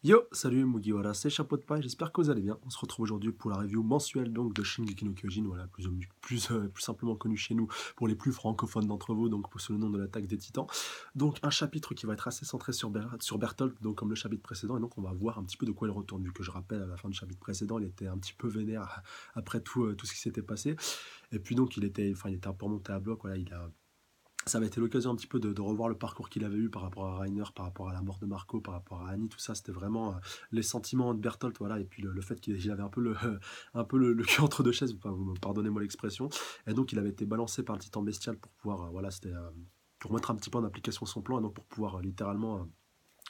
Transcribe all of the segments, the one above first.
Yo, salut Mugiwara, c'est Chapeau de Paille, j'espère que vous allez bien. On se retrouve aujourd'hui pour la review mensuelle donc de Shingeki no Kyojin, voilà, plus simplement connu chez nous pour les plus francophones d'entre vous, donc sous le nom de l'attaque des Titans. Donc un chapitre qui va être assez centré sur Bertolt, donc comme le chapitre précédent, et donc on va voir un petit peu de quoi il retourne, vu que je rappelle à la fin du chapitre précédent, il était un petit peu vénère après tout ce qui s'était passé. Et puis donc il était un peu remonté à bloc, voilà, ça avait été l'occasion un petit peu de revoir le parcours qu'il avait eu par rapport à Reiner, par rapport à la mort de Marco, par rapport à Annie, tout ça, c'était vraiment les sentiments de Bertolt, voilà, et puis le fait qu'il avait un peu le cul entre deux chaises, enfin, pardonnez-moi l'expression, et donc il avait été balancé par le titan bestial pour pouvoir, voilà, c'était pour mettre un petit peu en application son plan, et donc pour pouvoir littéralement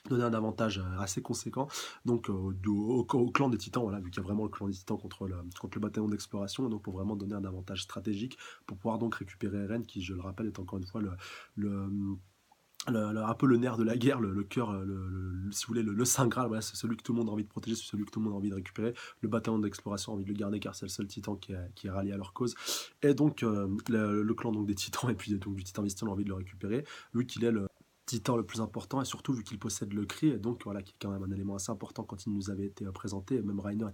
donner un avantage assez conséquent donc au clan des titans, voilà, vu qu'il y a vraiment le clan des titans contre le bataillon d'exploration, donc pour vraiment donner un avantage stratégique pour pouvoir donc récupérer Eren, qui je le rappelle est encore une fois le, un peu le nerf de la guerre, le cœur, si vous voulez, le Saint Graal, voilà, c'est celui que tout le monde a envie de protéger, c'est celui que tout le monde a envie de récupérer. Le bataillon d'exploration a envie de le garder car c'est le seul titan qui est rallié à leur cause. Et donc le clan donc, des titans et puis donc, du titan bestial a envie de le récupérer, vu qu'il est le titan le plus important et surtout vu qu'il possède le cri, et donc voilà, qui est quand même un élément assez important quand il nous avait été présenté. Et même Reiner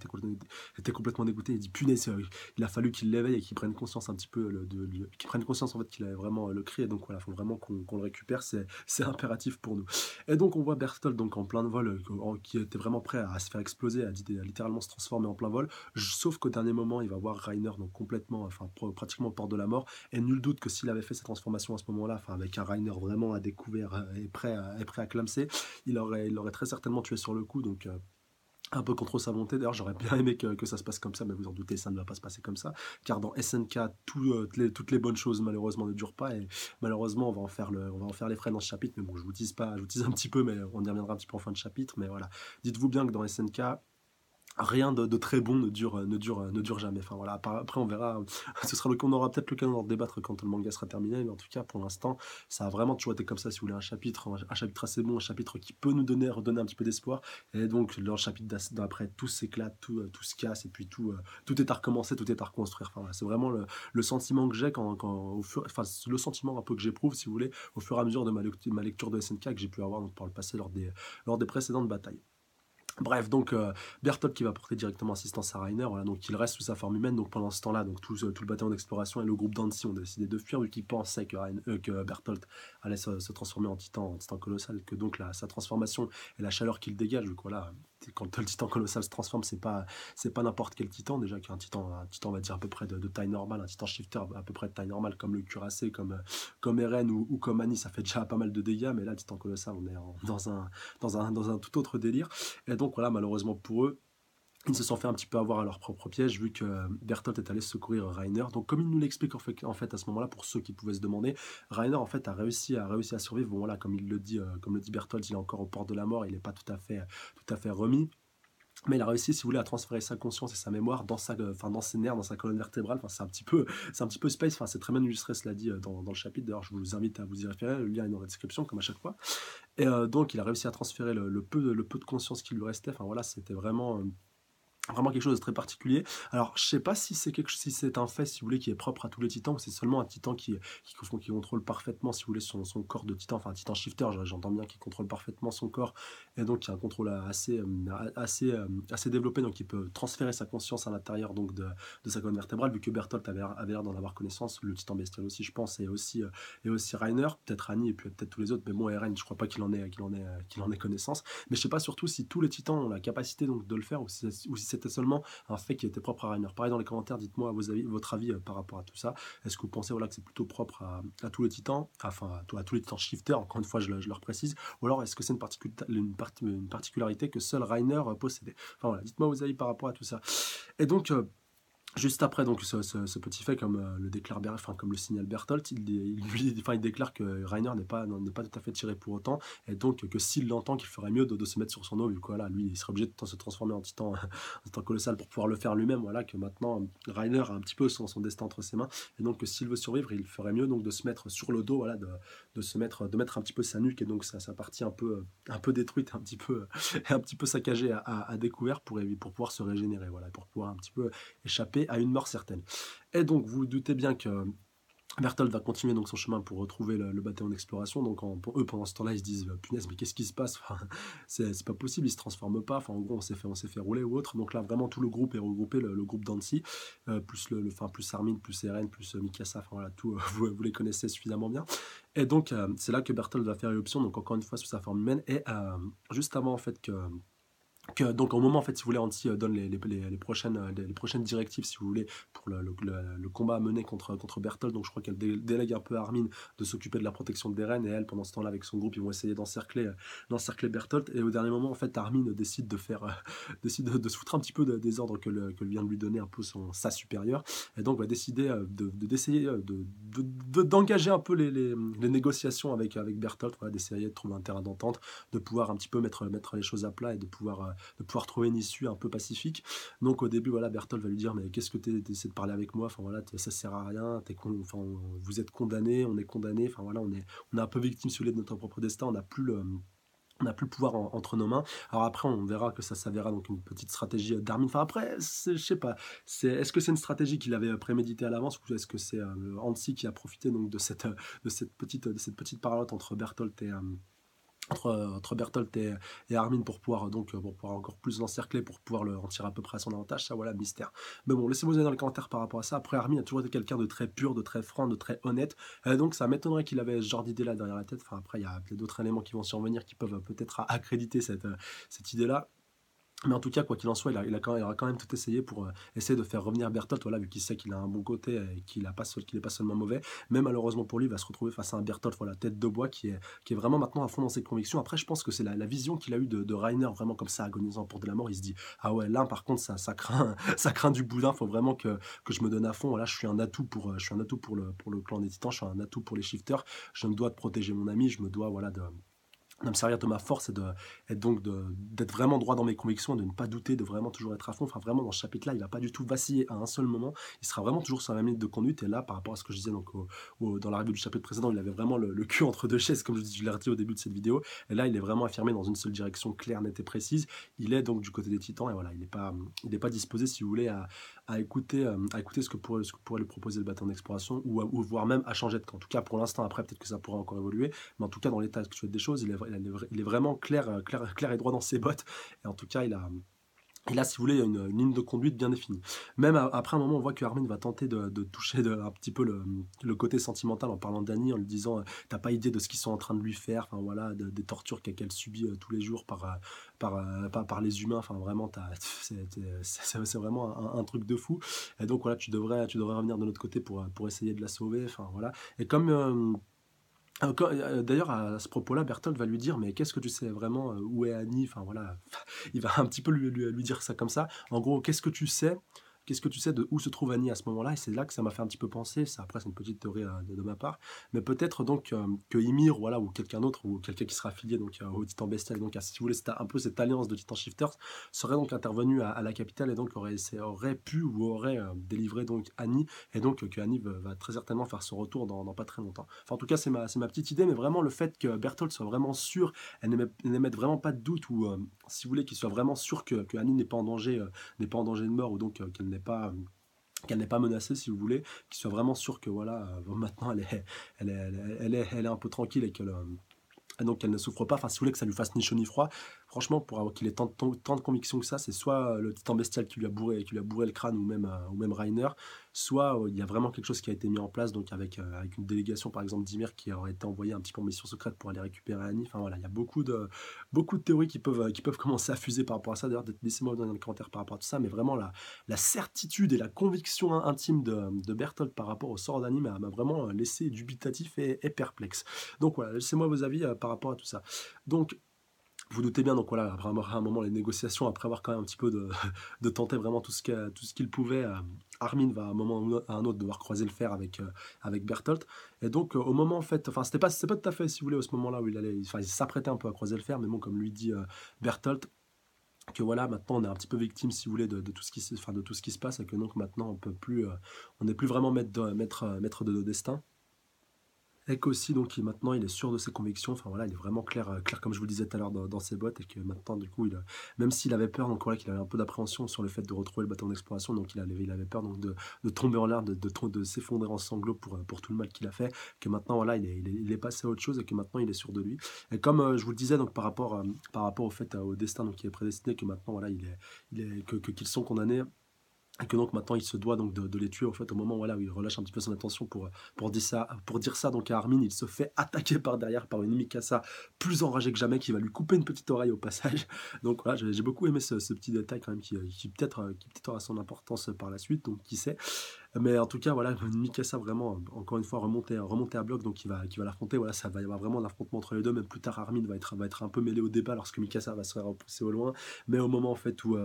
était complètement dégoûté, il dit punaise, il a fallu qu'il l'éveille et qu'il prenne conscience un petit peu qu'il prenne conscience en fait qu'il avait vraiment le cri, et donc voilà, il faut vraiment qu'on le récupère, c'est impératif pour nous. Et donc on voit Bertolt donc en plein de vol, qui était vraiment prêt à se faire exploser, à littéralement se transformer en plein vol, sauf qu'au dernier moment il va voir Reiner donc complètement, enfin pratiquement au port de la mort, et nul doute que s'il avait fait cette transformation à ce moment-là, enfin avec un Reiner vraiment à découvert et prêt à clamser, il aurait très certainement tué sur le coup, donc un peu contre sa volonté. D'ailleurs, j'aurais bien aimé que ça se passe comme ça, mais vous en doutez, ça ne va pas se passer comme ça. Car dans SNK, toutes les bonnes choses, malheureusement, ne durent pas. Et malheureusement, on va en faire les frais dans ce chapitre. Mais bon, je vous tease pas, je vous tease un petit peu, mais on y reviendra un petit peu en fin de chapitre. Mais voilà. Dites-vous bien que dans SNK, rien de très bon ne dure jamais. Enfin voilà, après on verra, on aura peut-être l'occasion d'en débattre quand le manga sera terminé, mais en tout cas pour l'instant, ça a vraiment toujours été comme ça. Si vous voulez un chapitre assez bon, un chapitre qui peut nous redonner un petit peu d'espoir, et donc le chapitre d'après, tout s'éclate, tout se casse, et puis tout est à recommencer, tout est à reconstruire. Enfin voilà, c'est vraiment le sentiment que j'ai enfin le sentiment un peu que j'éprouve, si vous voulez, au fur et à mesure de ma lecture de SNK que j'ai pu avoir donc, par le passé lors des précédentes batailles. Bref, donc Bertolt qui va porter directement assistance à Reiner, voilà, donc il reste sous sa forme humaine. Donc pendant ce temps-là, donc tout le bataillon d'exploration et le groupe d'Annecy ont décidé de fuir, vu qu'ils pensaient que Bertolt allait se transformer en titan colossal, que donc sa transformation et la chaleur qu'il dégage, vu que voilà, quand le titan colossal se transforme, c'est pas n'importe quel titan, déjà qu'un titan on va dire à peu près de taille normale, un titan shifter à peu près de taille normale, comme le cuirassé, comme Eren ou comme Annie, ça fait déjà pas mal de dégâts, mais là le titan colossal, on est dans un tout autre délire. Et donc voilà, malheureusement pour eux, ils se sont fait un petit peu avoir à leur propre piège, vu que Bertolt est allé secourir Reiner. Donc comme il nous l'explique en fait à ce moment-là, pour ceux qui pouvaient se demander, Reiner en fait a réussi à survivre. Bon voilà, comme le dit Bertolt, il est encore au port de la mort, il n'est pas tout à fait remis. Mais il a réussi, si vous voulez, à transférer sa conscience et sa mémoire dans ses nerfs, dans sa colonne vertébrale. Enfin, c'est un petit peu space. Enfin, c'est très bien illustré, cela dit, dans le chapitre. D'ailleurs, je vous invite à vous y référer. Le lien est dans la description, comme à chaque fois. Et donc, il a réussi à transférer le peu de conscience qui lui restait. Enfin, voilà, c'était vraiment quelque chose de très particulier. Alors, je sais pas si c'est un fait, si vous voulez, qui est propre à tous les titans, ou c'est seulement un titan qui contrôle parfaitement, si vous voulez, son corps de titan, enfin un titan shifter, j'entends bien, qui contrôle parfaitement son corps, et donc qui a un contrôle assez développé, donc qui peut transférer sa conscience à l'intérieur donc de sa colonne vertébrale, vu que Bertolt avait l'air d'en avoir connaissance, le titan bestial aussi, je pense, et aussi Reiner, peut-être Annie, et puis peut-être tous les autres, mais bon, Eren, je crois pas qu'il en ait connaissance. Mais je sais pas surtout si tous les titans ont la capacité donc de le faire, ou si c'était seulement un fait qui était propre à Reiner. Pareil dans les commentaires, dites-moi votre avis par rapport à tout ça. Est-ce que vous pensez voilà, que c'est plutôt propre à tous les titans, enfin à tous les titans shifters, encore une fois je leur précise, ou alors est-ce que c'est une particularité que seul Reiner possédait. Enfin voilà, dites-moi vos avis par rapport à tout ça. Et donc juste après donc ce petit fait, comme le déclare enfin comme le signale Bertolt, il déclare que Reiner n'est pas tout à fait tiré pour autant, et donc que s'il l'entend, qu'il ferait mieux de se mettre sur son eau, vu que voilà, lui il serait obligé de se transformer en titan colossal pour pouvoir le faire lui-même, voilà, que maintenant Reiner a un petit peu son destin entre ses mains, et donc que s'il veut survivre, il ferait mieux donc de se mettre sur le dos, voilà, de mettre un petit peu sa nuque et donc sa partie un peu détruite, un petit peu saccagée à découvert pour pouvoir se régénérer, voilà, pour pouvoir un petit peu échapper à une mort certaine. Et donc vous vous doutez bien que Berthold va continuer donc son chemin pour retrouver le bataillon d'exploration. Donc pour eux, pendant ce temps-là, ils se disent punaise, mais qu'est-ce qui se passe? Enfin, c'est pas possible, ils se transforment pas. Enfin, en gros, on s'est fait rouler ou autre. Donc là, vraiment, tout le groupe est regroupé, le groupe d'Annecy, plus enfin, plus Armin, plus Eren, plus Mikasa. Enfin voilà, tout, vous les connaissez suffisamment bien. Et donc, c'est là que Berthold va faire éruption. Donc encore une fois sous sa forme humaine. Et juste avant en fait donc au moment en fait si vous voulez Anti donne les prochaines directives si vous voulez pour le combat à mener contre Berthold. Donc je crois qu'elle délègue un peu à Armin de s'occuper de la protection de Eren, et elle pendant ce temps-là avec son groupe ils vont essayer d'encercler Berthold. Et au dernier moment en fait Armin décide de faire décide de se foutre un petit peu des ordres que vient de lui donner un peu sa supérieur, et donc va décider d'essayer d'engager un peu les négociations avec Berthold, voilà, d'essayer de trouver un terrain d'entente, de pouvoir un petit peu mettre les choses à plat et de pouvoir trouver une issue un peu pacifique. Donc au début, voilà, Berthold va lui dire mais qu'est-ce que tu essaies de parler avec moi, enfin voilà, ça sert à rien, enfin, vous êtes condamné, on est condamné, enfin voilà, on est un peu victime si vous voulez de notre propre destin, on n'a plus le pouvoir entre nos mains. Alors après, on verra que ça s'avérera donc une petite stratégie d'Armin. Enfin après, je sais pas. Est-ce que c'est une stratégie qu'il avait préméditée à l'avance, ou est-ce que c'est Hansi qui a profité donc de cette petite paralote entre Berthold entre Bertolt et Armin pour pouvoir encore plus l'encercler, pour pouvoir le en tirer à peu près à son avantage, ça voilà, mystère. Mais bon, laissez-moi dans les commentaires par rapport à ça. Après, Armin a toujours été quelqu'un de très pur, de très franc, de très honnête, donc ça m'étonnerait qu'il avait ce genre d'idée-là derrière la tête. Enfin après, il y a peut-être d'autres éléments qui vont survenir qui peuvent peut-être accréditer cette idée-là. Mais en tout cas, quoi qu'il en soit, il aura quand même tout essayé pour essayer de faire revenir Bertolt, voilà, vu qu'il sait qu'il a un bon côté et qu'il n'est pas seulement mauvais. Mais malheureusement pour lui, il va se retrouver face à un Bertolt, voilà, tête de bois, qui est vraiment maintenant à fond dans ses convictions. Après, je pense que c'est la vision qu'il a eue de Reiner, vraiment comme ça, agonisant pour de la mort. Il se dit, ah ouais, là, par contre, ça craint, ça craint du boudin. Faut vraiment que je me donne à fond. Voilà, je suis un atout pour le clan des Titans, je suis un atout pour les Shifters. Je me dois de protéger mon ami, je me dois, voilà, de me servir de ma force et donc d'être vraiment droit dans mes convictions, de ne pas douter, de vraiment toujours être à fond. Enfin, vraiment, dans ce chapitre-là, il ne va pas du tout vaciller à un seul moment. Il sera vraiment toujours sur la même ligne de conduite. Et là, par rapport à ce que je disais donc, dans la revue du chapitre précédent, il avait vraiment le cul entre deux chaises, comme je l'ai redit au début de cette vidéo. Et là, il est vraiment affirmé dans une seule direction claire, nette et précise. Il est donc du côté des Titans. Et voilà, il n'est pas disposé, si vous voulez, à écouter ce que pourrait lui proposer le bâtiment d'exploration, ou voire même à changer de camp. En tout cas, pour l'instant, après, peut-être que ça pourra encore évoluer. Mais en tout cas, dans l'état actuel des choses, il est vraiment clair et droit dans ses bottes. Et en tout cas, il a, si vous voulez, une ligne de conduite bien définie. Même après un moment, on voit que Armin va tenter de toucher un petit peu le côté sentimental en parlant d'Annie, en lui disant t'as pas idée de ce qu'ils sont en train de lui faire, enfin voilà, des tortures qu'elle subit tous les jours par les humains. Enfin vraiment, c'est vraiment un truc de fou. Et donc voilà, tu devrais revenir de notre côté pour essayer de la sauver. Enfin voilà. Et comme d'ailleurs, à ce propos-là, Bertolt va lui dire mais qu'est-ce que tu sais vraiment où est Annie, enfin voilà, il va un petit peu lui dire ça comme ça. En gros, qu'est-ce que tu sais de où se trouve Annie à ce moment-là? Et c'est là que ça m'a fait un petit peu penser. Ça, après, c'est une petite théorie de ma part, mais peut-être donc que Ymir, voilà, ou quelqu'un d'autre, ou quelqu'un qui sera affilié donc au Titan Bestial, donc si vous voulez, c'est un peu cette alliance de Titan Shifters, serait donc intervenu à la capitale, et donc aurait pu ou aurait délivré donc Annie, et donc que Annie va très certainement faire son retour dans pas très longtemps. Enfin, en tout cas, c'est ma petite idée, mais vraiment le fait que Bertolt soit vraiment sûr, elle n'émette vraiment pas de doute, ou si vous voulez, qu'il soit vraiment sûr que Annie n'est pas en danger de mort, ou donc qu'elle n'est pas menacée, si vous voulez, qu'il soit vraiment sûr que voilà, maintenant elle est un peu tranquille, et donc elle ne souffre pas. Enfin, si vous voulez que ça lui fasse ni chaud ni froid, franchement, pour avoir qu'il ait tant de conviction que ça, c'est soit le titan bestial qui lui a bourré le crâne, ou même Reiner, soit il y a vraiment quelque chose qui a été mis en place, donc avec une délégation par exemple d'Ymir qui aurait été envoyée un petit peu en mission secrète pour aller récupérer Annie. Enfin voilà, il y a beaucoup de théories qui peuvent commencer à fuser par rapport à ça. D'ailleurs, laissez-moi dans les commentaires par rapport à tout ça, mais vraiment la certitude et la conviction intime de Bertolt par rapport au sort d'Annie m'a vraiment laissé dubitatif et perplexe. Donc voilà, laissez-moi vos avis par rapport à tout ça. Donc, vous doutez bien, donc voilà, après un moment, les négociations, après avoir quand même un petit peu de tenter vraiment tout ce qu'il pouvait, Armin va à un moment ou à un autre devoir croiser le fer avec Bertolt. Et donc, au moment, en fait, enfin, c'était pas tout à fait, si vous voulez, au ce moment-là où il s'apprêtait un peu à croiser le fer, mais bon, comme lui dit Bertolt, que voilà, maintenant on est un petit peu victime, si vous voulez, de tout ce qui se passe, et que donc maintenant on n'est plus vraiment maître de nos destins. Et qu'aussi donc maintenant il est sûr de ses convictions, enfin voilà, il est vraiment clair, clair comme je vous le disais tout à l'heure dans ses bottes et que maintenant du coup même s'il avait peur donc voilà, qu'il avait un peu d'appréhension sur le fait de retrouver le bâton d'exploration donc il avait peur donc de tomber en l'air, de s'effondrer en sanglots pour tout le mal qu'il a fait, que maintenant voilà, il est passé à autre chose et que maintenant il est sûr de lui. Et comme, je vous le disais donc par rapport au fait, au destin donc qui est prédestiné, que maintenant voilà, il est qu'ils sont condamnés et que donc maintenant il se doit donc de les tuer au fait au moment voilà, où il relâche un petit peu son attention pour dire ça donc à Armin, il se fait attaquer par derrière par une Mikasa plus enragée que jamais qui va lui couper une petite oreille au passage. Donc voilà, j'ai beaucoup aimé ce petit détail quand même qui peut-être aura son importance par la suite, donc qui sait. Mais en tout cas voilà, une Mikasa vraiment encore une fois remonter à bloc donc qui va l'affronter. Voilà, ça va y avoir vraiment un affrontement entre les deux. Même plus tard Armin va être un peu mêlé au débat lorsque Mikasa va se faire repousser au loin. Mais au moment en fait où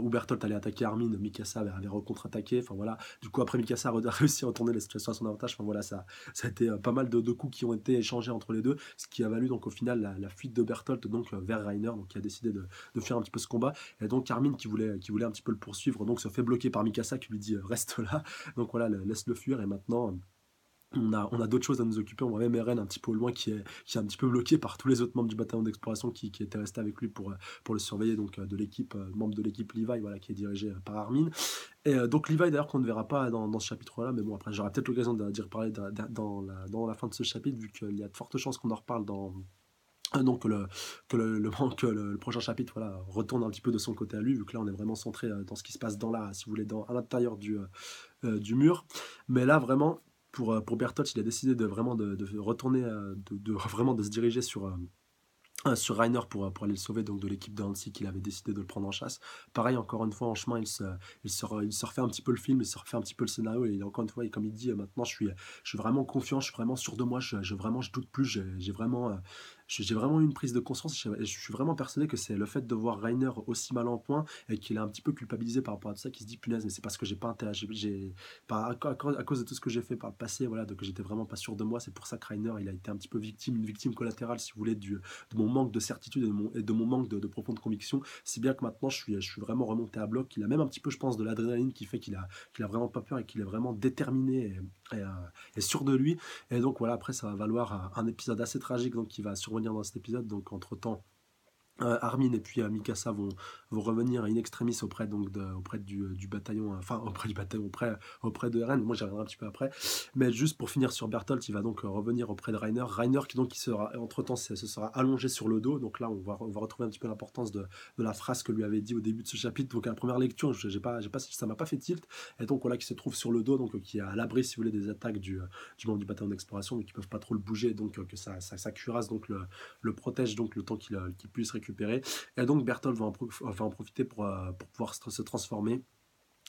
Bertolt allait attaquer Armin, Mikasa avait contre-attaqué. Enfin voilà. Du coup, après, Mikasa a réussi à retourner la situation à son avantage. Enfin voilà, ça a été pas mal de coups qui ont été échangés entre les deux, ce qui a valu donc au final la fuite de Bertolt donc vers Reiner, donc qui a décidé de faire un petit peu ce combat. Et donc Armin qui voulait un petit peu le poursuivre, donc se fait bloquer par Mikasa qui lui dit reste là. Donc voilà, laisse-le fuir. Et maintenant, on a d'autres choses à nous occuper. On voit même Eren un petit peu au loin qui est un petit peu bloqué par tous les autres membres du bataillon d'exploration qui étaient restés avec lui pour le surveiller, donc de l'équipe, membre de l'équipe Levi, voilà, qui est dirigé par Armin. Et donc Levi d'ailleurs qu'on ne verra pas dans ce chapitre-là, mais bon après j'aurai peut-être l'occasion d'y reparler dans la fin de ce chapitre, vu qu'il y a de fortes chances qu'on en reparle donc que le prochain chapitre voilà, retourne un petit peu de son côté à lui, vu que là on est vraiment centré dans ce qui se passe si vous voulez, à l'intérieur du mur. Mais là, vraiment, pour Bertolt, il a décidé de vraiment de retourner, vraiment de se diriger sur Reiner pour aller le sauver donc de l'équipe de Hansi qu'il avait décidé de le prendre en chasse. Pareil, encore une fois, en chemin, il se refait un petit peu le film, il se refait un petit peu le scénario, et encore une fois, et comme il dit, maintenant je suis vraiment confiant, je suis vraiment sûr de moi, vraiment, je doute plus, j'ai vraiment eu une prise de conscience, je suis vraiment persuadé que c'est le fait de voir Reiner aussi mal en point et qu'il est un petit peu culpabilisé par rapport à tout ça, qu'il se dit punaise, mais c'est parce que j'ai pas intérêt, à cause de tout ce que j'ai fait par le passé, voilà, donc j'étais vraiment pas sûr de moi, c'est pour ça que Reiner, il a été un petit peu une victime collatérale, si vous voulez, de mon manque de certitude et de mon manque de profonde conviction, si bien que maintenant je suis vraiment remonté à bloc. Il a même un petit peu, je pense, de l'adrénaline qui fait qu'il a vraiment pas peur et qu'il est vraiment déterminé et sûr de lui. Et donc voilà, après ça va valoir un épisode assez tragique donc, qui va survenir dans cet épisode. Donc entre-temps, Armin et puis Mikasa vont revenir in extremis auprès du bataillon, enfin auprès du bataillon, auprès de Eren. Moi j'y reviendrai un petit peu après. Mais juste pour finir sur Bertolt, il va donc revenir auprès de Reiner. Reiner qui sera, entre-temps, se sera allongé sur le dos. Donc là, on va retrouver un petit peu l'importance de la phrase que lui avait dit au début de ce chapitre. Donc à la première lecture, ça m'a pas fait tilt. Et donc voilà, qui se trouve sur le dos, donc qui est à l'abri, si vous voulez, des attaques du membre du bataillon d'exploration, mais qui peuvent pas trop le bouger. Donc que sa cuirasse donc le protège donc le temps qu'il puisse récupérer. Et donc Berthold va en profiter pour pouvoir se transformer.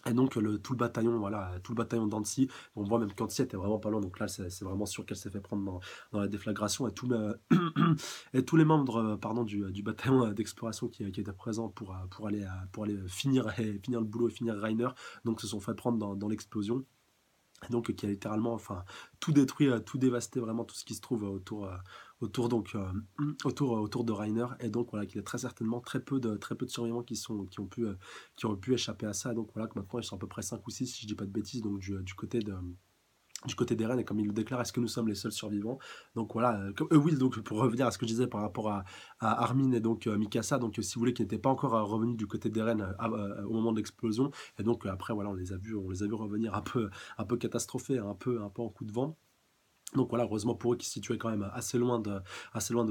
Et donc tout le bataillon, voilà, tout le bataillon d'Annecy, on voit même qu'Annecy était vraiment pas loin, donc là c'est vraiment sûr qu'elle s'est fait prendre dans la déflagration, et tous les membres pardon, du bataillon d'exploration qui étaient présents pour aller finir le boulot et finir Reiner, donc se sont fait prendre dans l'explosion. Donc qui a littéralement enfin tout détruit, tout dévasté, vraiment tout ce qui se trouve autour de Reiner. Et donc voilà, qu'il y a très certainement très peu de survivants qui ont pu échapper à ça. Donc voilà, que maintenant ils sont à peu près 5 ou 6 si je dis pas de bêtises, donc du côté des Rennes, et comme il le déclare, est-ce que nous sommes les seuls survivants? Donc voilà, oui, donc pour revenir à ce que je disais par rapport à Armin et donc Mikasa, donc si vous voulez, qui n'étaient pas encore revenus du côté des Rennes au moment de l'explosion, et donc après voilà, on les a vus revenir un peu catastrophés, un peu en coup de vent. Donc voilà, heureusement pour eux qui se situaient quand même assez loin de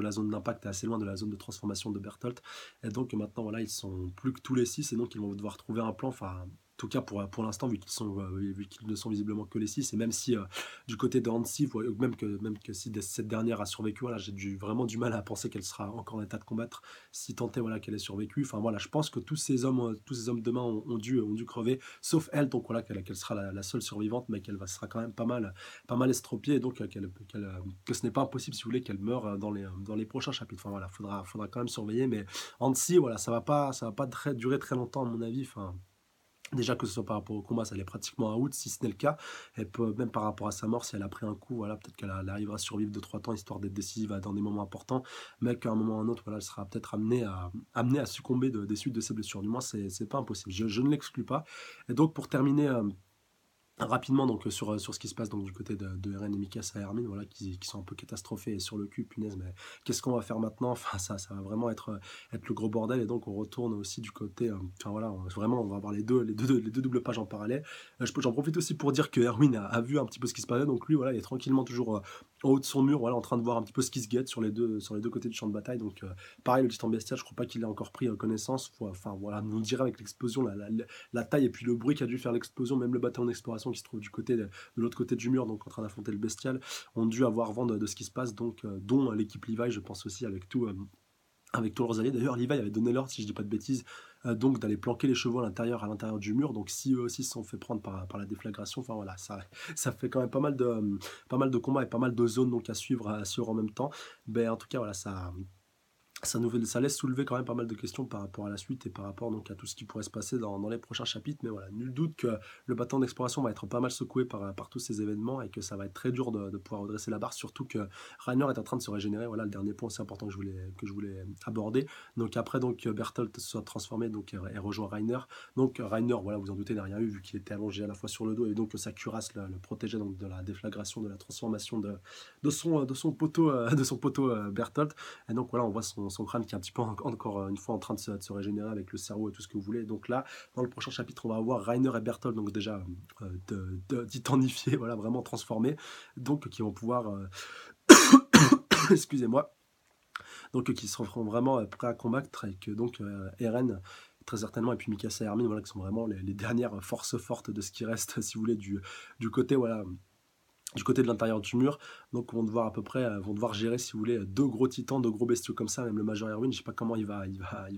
la zone d'impact et assez loin de la zone de transformation de Bertolt. Et donc maintenant, voilà, ils sont plus que tous les 6 et donc ils vont devoir trouver un plan. Enfin, en tout cas pour l'instant, vu qu'ils ne sont visiblement que les 6, et même si du côté de Hansi, même que si cette dernière a survécu, voilà, vraiment du mal à penser qu'elle sera encore en état de combattre, si tant est voilà, qu'elle ait survécu. Enfin voilà, je pense que tous ces hommes de main ont dû crever, sauf elle, donc voilà, qu'elle sera la seule survivante, mais sera quand même pas mal estropiée, et donc que ce n'est pas impossible, si vous voulez, qu'elle meure dans les prochains chapitres. Enfin voilà, faudra quand même surveiller, mais Annecy, voilà, ça va pas durer très longtemps à mon avis. Enfin, déjà que ce soit par rapport au combat, ça allait pratiquement à août, si ce n'est le cas. Elle peut, même par rapport à sa mort, si elle a pris un coup, voilà, peut-être qu'elle arrivera à survivre 2-3 temps, histoire d'être décisive dans des moments importants, mais qu'à un moment ou à un autre, voilà, elle sera peut-être amenée à succomber des suites de ses blessures. Du moins, c'est pas impossible. Je ne l'exclus pas. Et donc, pour terminer rapidement donc sur ce qui se passe donc du côté de Eren et Mikasa et Armin, voilà, qui sont un peu catastrophés et sur le cul, punaise, mais qu'est-ce qu'on va faire maintenant? Enfin, ça va vraiment être le gros bordel et donc on retourne aussi du côté, enfin voilà, vraiment on va avoir les deux doubles pages en parallèle. J'en profite aussi pour dire que Erwin a vu un petit peu ce qui se passait, donc lui, voilà, il est tranquillement toujours en haut de son mur, voilà, en train de voir un petit peu ce qui se guette sur les deux côtés du champ de bataille. Donc pareil, le titan bestial, je crois pas qu'il ait encore pris connaissance. Enfin voilà, nous dirait avec l'explosion, la taille et puis le bruit qui a dû faire l'explosion, même le bataillon d'exploration qui se trouve de l'autre côté du mur, donc en train d'affronter le bestial, ont dû avoir vent de ce qui se passe, donc dont l'équipe Levi, je pense aussi, avec tous leurs alliés. D'ailleurs, Levi avait donné l'ordre, si je dis pas de bêtises, donc d'aller planquer les chevaux à l'intérieur du mur. Donc si eux aussi se sont fait prendre par la déflagration, enfin voilà, ça fait quand même pas mal de combats et pas mal de zones donc à suivre en même temps. Ben, en tout cas, voilà, ça laisse soulever quand même pas mal de questions par rapport à la suite et par rapport donc à tout ce qui pourrait se passer dans les prochains chapitres. Mais voilà, nul doute que le bâton d'exploration va être pas mal secoué par tous ces événements et que ça va être très dur de pouvoir redresser la barre, surtout que Rainer est en train de se régénérer. Voilà le dernier point aussi important que je voulais aborder. Donc après, donc Bertolt se soit transformé donc, et rejoint Rainer. Donc Rainer, voilà, vous en doutez, n'a rien eu vu qu'il était allongé à la fois sur le dos et donc que sa cuirasse le protégeait donc de la déflagration, de la transformation de son poteau Bertolt. Et donc voilà, on voit son crâne qui est un petit peu encore une fois en train de se régénérer avec le cerveau et tout ce que vous voulez. Donc là, dans le prochain chapitre, on va avoir Rainer et Bertolt, donc déjà titanifiés, voilà, vraiment transformés, donc qui vont pouvoir, excusez-moi, donc qui seront vraiment prêts à combattre avec donc Eren très certainement, et puis Mikasa et Armin, voilà, qui sont vraiment les dernières forces fortes de ce qui reste, si vous voulez, du côté, voilà, du côté de l'intérieur du mur. Donc vont devoir gérer, si vous voulez, deux gros titans, deux gros bestiaux comme ça. Même le Major Erwin, je sais pas comment il va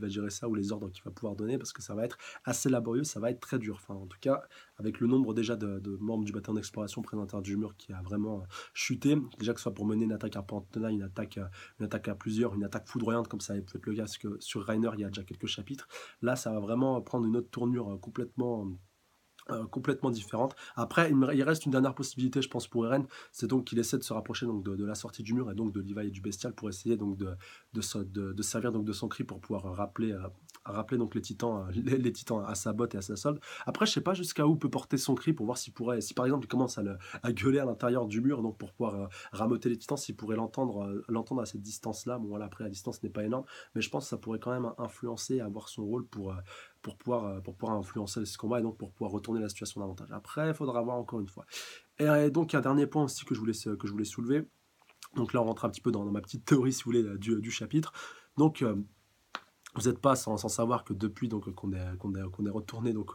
gérer ça, ou les ordres qu'il va pouvoir donner, parce que ça va être assez laborieux, ça va être très dur. Enfin, en tout cas, avec le nombre déjà de membres du bataillon d'exploration près de l'intérieur du mur qui a vraiment chuté, déjà que ce soit pour mener une attaque à Pantona, une attaque à plusieurs, une attaque foudroyante comme ça avait pu être le cas, parce que sur Rainer il y a déjà quelques chapitres. Là, ça va vraiment prendre une autre tournure complètement différente. Après, il reste une dernière possibilité, je pense, pour Eren, c'est donc qu'il essaie de se rapprocher donc de la sortie du mur et donc de Levi et du bestial pour essayer donc de servir donc de son cri pour pouvoir rappeler donc les titans à sa botte et à sa solde. Après, je sais pas jusqu'à où peut porter son cri pour voir si par exemple il commence à gueuler à l'intérieur du mur, donc pour pouvoir rameuter les titans, s'il pourrait l'entendre à cette distance-là. Bon voilà, après la distance n'est pas énorme, mais je pense que ça pourrait quand même influencer et avoir son rôle pour pouvoir influencer ce combat et donc pour pouvoir retourner la situation davantage. Après, il faudra voir encore une fois. Et donc, un dernier point aussi que je voulais soulever. Donc là, on rentre un petit peu dans ma petite théorie, si vous voulez, du chapitre. Donc, vous n'êtes pas sans savoir que depuis donc, qu'on est retourné donc,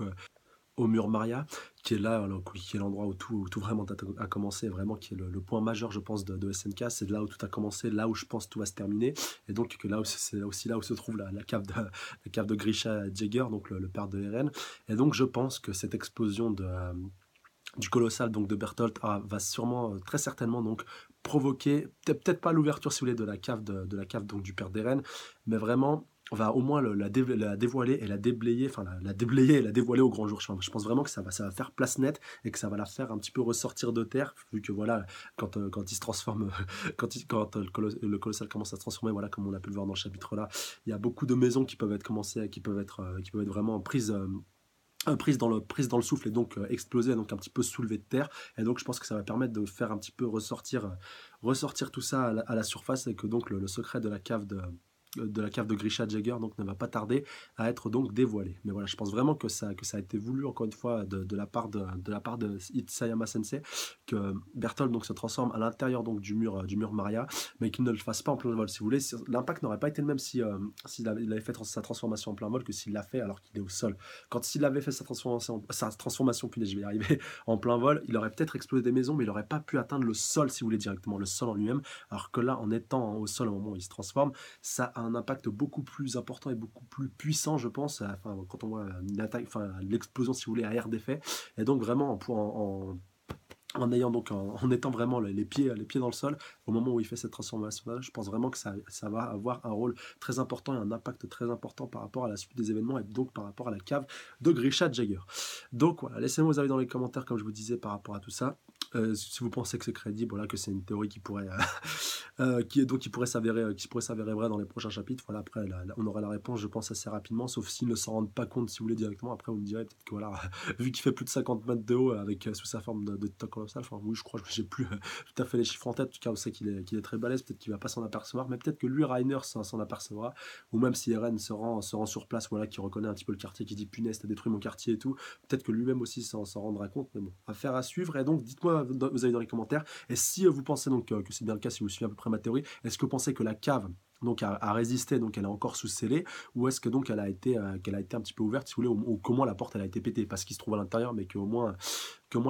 au mur Maria, qui est là, qui est l'endroit où tout vraiment a commencé, vraiment qui est le point majeur, je pense, de SNK. C'est là où tout a commencé, là où je pense tout va se terminer. Et donc que là aussi, c'est aussi là où se trouve la cave de Grisha Jäger, donc le père de Eren. Et donc je pense que cette explosion du colossal donc de Bertolt va sûrement, très certainement donc provoquer, peut-être pas l'ouverture si vous voulez de la cave donc du père d'Eren, mais vraiment on va au moins la dévoiler et la déblayer, enfin la déblayer et la dévoiler au grand jour. Je pense vraiment que ça va faire place nette et que ça va la faire un petit peu ressortir de terre, vu que voilà, quand il se transforme, quand le colossal commence à se transformer, voilà, comme on a pu le voir dans le chapitre là, il y a beaucoup de maisons qui peuvent être vraiment prise dans le souffle et donc exploser, donc un petit peu soulever de terre. Et donc je pense que ça va permettre de faire un petit peu ressortir tout ça à la surface, et que donc le secret de la cave de Grisha Jagger donc ne va pas tarder à être donc dévoilé. Mais voilà, je pense vraiment que ça a été voulu encore une fois de la part de Isayama Sensei, que Bertolt donc se transforme à l'intérieur donc du mur Maria, mais qu'il ne le fasse pas en plein vol. Si vous voulez, l'impact n'aurait pas été le même s'il avait fait sa transformation en plein vol que s'il l'a fait alors qu'il est au sol. Quand s'il avait fait sa transformation, puis je vais y arriver, en plein vol, il aurait peut-être explosé des maisons, mais il n'aurait pas pu atteindre le sol, si vous voulez, directement, le sol en lui-même. Alors que là, en étant au sol au moment où il se transforme, ça a un impact beaucoup plus important et beaucoup plus puissant, je pense. Enfin, quand on voit une attaque, enfin, l'explosion, si vous voulez, à air d'effet. Et donc, vraiment, en étant vraiment les pieds dans le sol, au moment où il fait cette transformation-là, je pense vraiment que ça va avoir un rôle très important et un impact très important par rapport à la suite des événements et donc par rapport à la cave de Grisha Jagger. Donc voilà, laissez-moi vos avis dans les commentaires, comme je vous disais, par rapport à tout ça. si vous pensez que c'est crédible, voilà, que c'est une théorie qui pourrait, qui pourrait s'avérer vraie dans les prochains chapitres, voilà, après on aura la réponse, je pense, assez rapidement, sauf s'ils ne s'en rendent pas compte, si vous voulez, directement. Après, vous me direz peut-être que voilà, vu qu'il fait plus de 50 mètres de haut avec, sous sa forme de titan colossal, enfin oui, je crois que j'ai plus tout à fait les chiffres en tête. En tout cas, on sait qu'il est très balèze, peut-être qu'il va pas s'en apercevoir, mais peut-être que lui, Reiner, s'en apercevra, ou même si Eren se rend sur place, voilà, qui reconnaît un petit peu le quartier, qui dit punaise, t'as détruit mon quartier et tout, peut-être que lui-même aussi s'en rendra compte, mais bon, affaire à suivre. Et donc, dites-moi vous avez dans les commentaires, et si vous pensez donc que c'est bien le cas, si vous suivez à peu près ma théorie, est-ce que vous pensez que la cave donc a résisté, donc elle est encore sous scellée, ou est-ce que donc qu'elle a été un petit peu ouverte, si vous voulez, ou comment la porte elle a été pétée, parce qu'il se trouve à l'intérieur, mais qu'au moins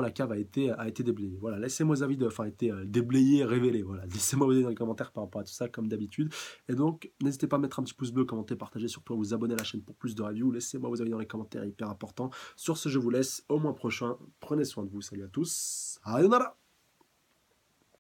la cave a été déblayée. Voilà, laissez-moi vos avis, enfin, a été déblayée, révélée. Voilà, laissez-moi vos avis dans les commentaires par rapport à tout ça, comme d'habitude. Et donc, n'hésitez pas à mettre un petit pouce bleu, commenter, partager, surtout à vous abonner à la chaîne pour plus de reviews. Laissez-moi vos avis dans les commentaires, hyper important. Sur ce, je vous laisse. Au mois prochain. Prenez soin de vous. Salut à tous. Sayonara.